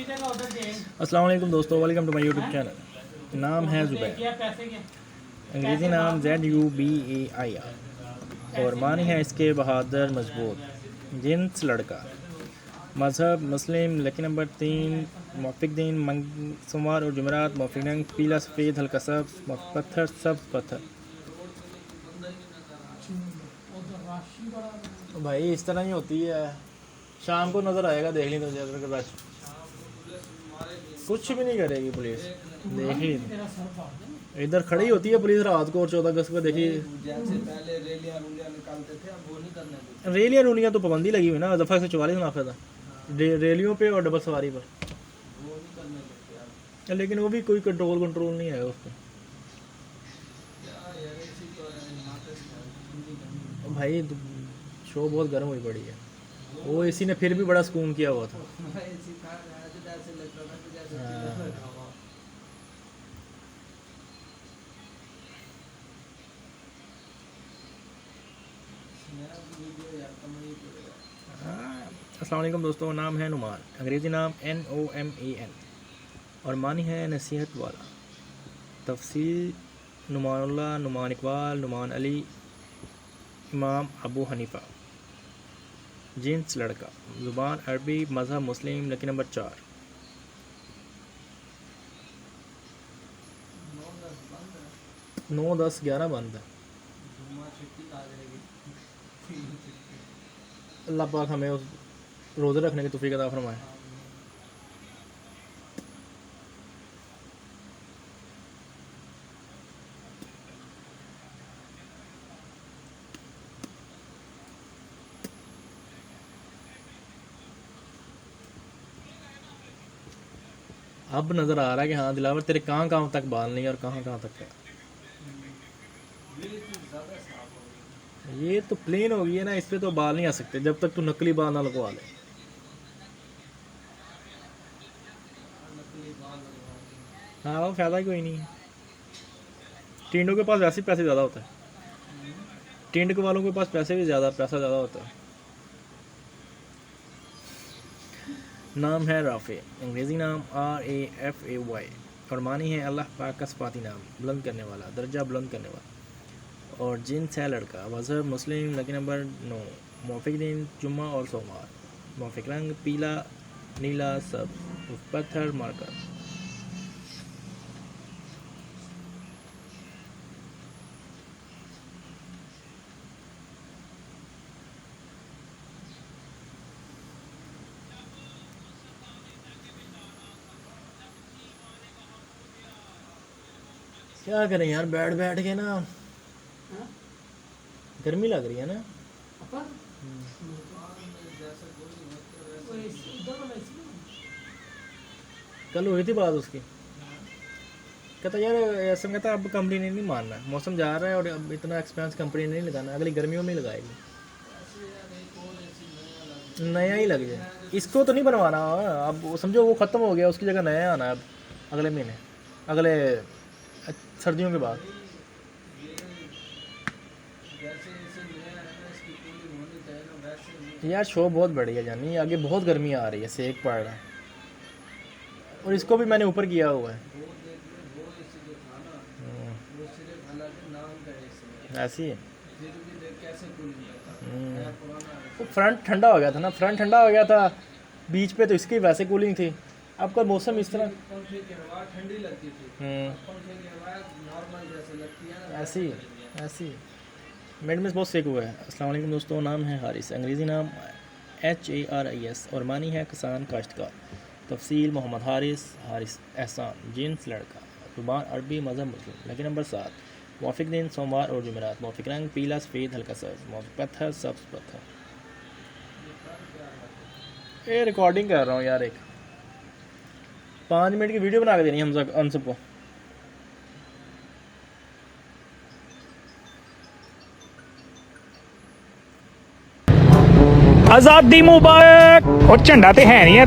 अस्सलाम वालेकुम दोस्तों, welcome to my YouTube channel. नाम है ज़ुबैर, अंग्रेज़ी नाम ZUBAIR और मानी है इसके बहादुर मजबूत। जिन्स लड़का, मज़हब मुस्लिम, लकी नंबर 3, मौफिक दिन सोमवार और जुमेरात, मौफिक रंग पीला सफ़ेद हल्का सब्ज़, मौफिक पत्थर सब्ज़ पत्थर। भाई इस तरह ही होती है, शाम को नज़र आएगा, देख ली तो ज़्यादा रश कुछ भी नहीं करेगी पुलिस। देखिए इधर खड़ी होती है पुलिस रात को, और 14 अगस्त को देखिए रैलियाँ रूलियाँ तो पाबंदी लगी हुई ना, दफ़ा 144 नाफिज़ है रैलियों पे और डबल सवारी पर, लेकिन वो भी कोई कंट्रोल नहीं है उस पर। भाई शो बहुत गर्म हुई पड़ी है, वो इसी ने फिर भी बड़ा सुकून किया हुआ था। अस्सलाम वालेकुम दोस्तों, नाम है नुमान, अंग्रेज़ी नाम NOMAN और मानी है नसीहत वाला। तफसील नुमानुल्लाह, नुमान इकबाल, नुमान अली, इमाम अबू हनीफ़ा। जिन्स लड़का, ज़ुबान अरबी, मज़हब मुस्लिम, लकी नंबर 4। नौ 10 11 बंद है। अल्लाह पाक हमें उस रोज़े रखने की तौफीक अता फरमाए। अब नज़र आ रहा है कि हाँ दिलावर तेरे कहाँ तक बाल नहीं और कहाँ तक है। ये तो प्लेन हो गई है ना, इस पे तो बाल नहीं आ सकते जब तक तू नकली बाल ना लगवा ले। हाँ वो फ़ायदा कोई नहीं है, टिंडों के पास वैसे ही पैसे ज़्यादा होते हैं, टिंड वालों के पास पैसा ज़्यादा होता है। नाम है राफ़े, अंग्रेज़ी नाम RAFAY और मानी है अल्लाह पाक का सिफाती नाम, बुलंद करने वाला, दर्जा बुलंद करने वाला। और जिन्स है लड़का, मज़हब मुस्लिम, लकी नंबर 9, मौफिक दिन जुम्मा और सोमवार, मौफिक रंग पीला नीला सब्ज़, पत्थर मार्कर। क्या करें यार, बैठ के ना गर्मी लग रही है ना। कल हुई थी बात उसकी, कहता यार ऐसा कहता अब कंपनी ने नहीं मानना, मौसम जा रहा है और अब इतना एक्सपेंस कंपनी ने नहीं लगाना, अगली गर्मियों में लगाएगी, नया ही लग जाए। इसको तो नहीं बनवाना, अब समझो वो ख़त्म हो गया, उसकी जगह नया आना है अब अगले महीने, अगले सर्दियों के बाद। यार शो बहुत बढ़िया जानी, आगे बहुत गर्मी आ रही है, सेक पड़ रहा है, और इसको भी मैंने ऊपर किया हुआ है। ऐसी है वो फ्रंट ठंडा हो गया था ना, फ्रंट ठंडा हो गया था, बीच पे तो इसकी वैसे कूलिंग थी। अब का मौसम इस तरह ऐसी मिड में बहुत सेक हुआ है। अस्सलाम वालेकुम दोस्तों, नाम है हारिस, अंग्रेज़ी नाम HARIS और मानी है किसान काश्तकार। तफसील मोहम्मद हारिस एहसान। जिन्स लड़का, ज़ुबान अरबी, मज़हब मुस्लिम, लकी नंबर 7, मौफिक दिन सोमवार और जुमेरात, मौफिक रंग पीला सफ़ेद हल्का सब्ज़, मौफिक पत्थर सब्ज़ पत्थर। ये रिकॉर्डिंग कर रहा हूँ यार, एक 5 मिनट की वीडियो बना के देनी हम सबको। आज़ादी मुबारक। और झंडा तो है नहीं है,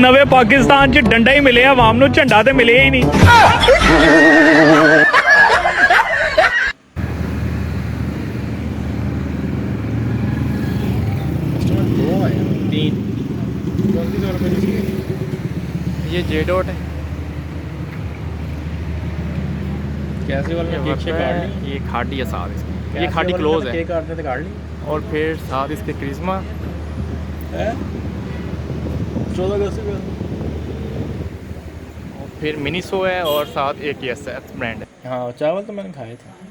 नवे पाकिस्तान च डंडा ही मिले आवाम नूं, झंडा तो मिले ही नहीं। कस्टमर 2 आए, 3 कौन सी ये जे डॉट है, कैसे वाले ये केक वर्क शेक काट है, ली? ये खाड़ी है साथ इसकी, ये कैसे खाड़ी वाले क्लोज मैंने है, केक काटने थे काट ली और फिर साथ इसके क्रिस्मा, है 14 अगस्त को। और फिर मिनीसो है, और साथ एक एस एस ब्रांड है। हाँ चावल तो मैंने खाए थे।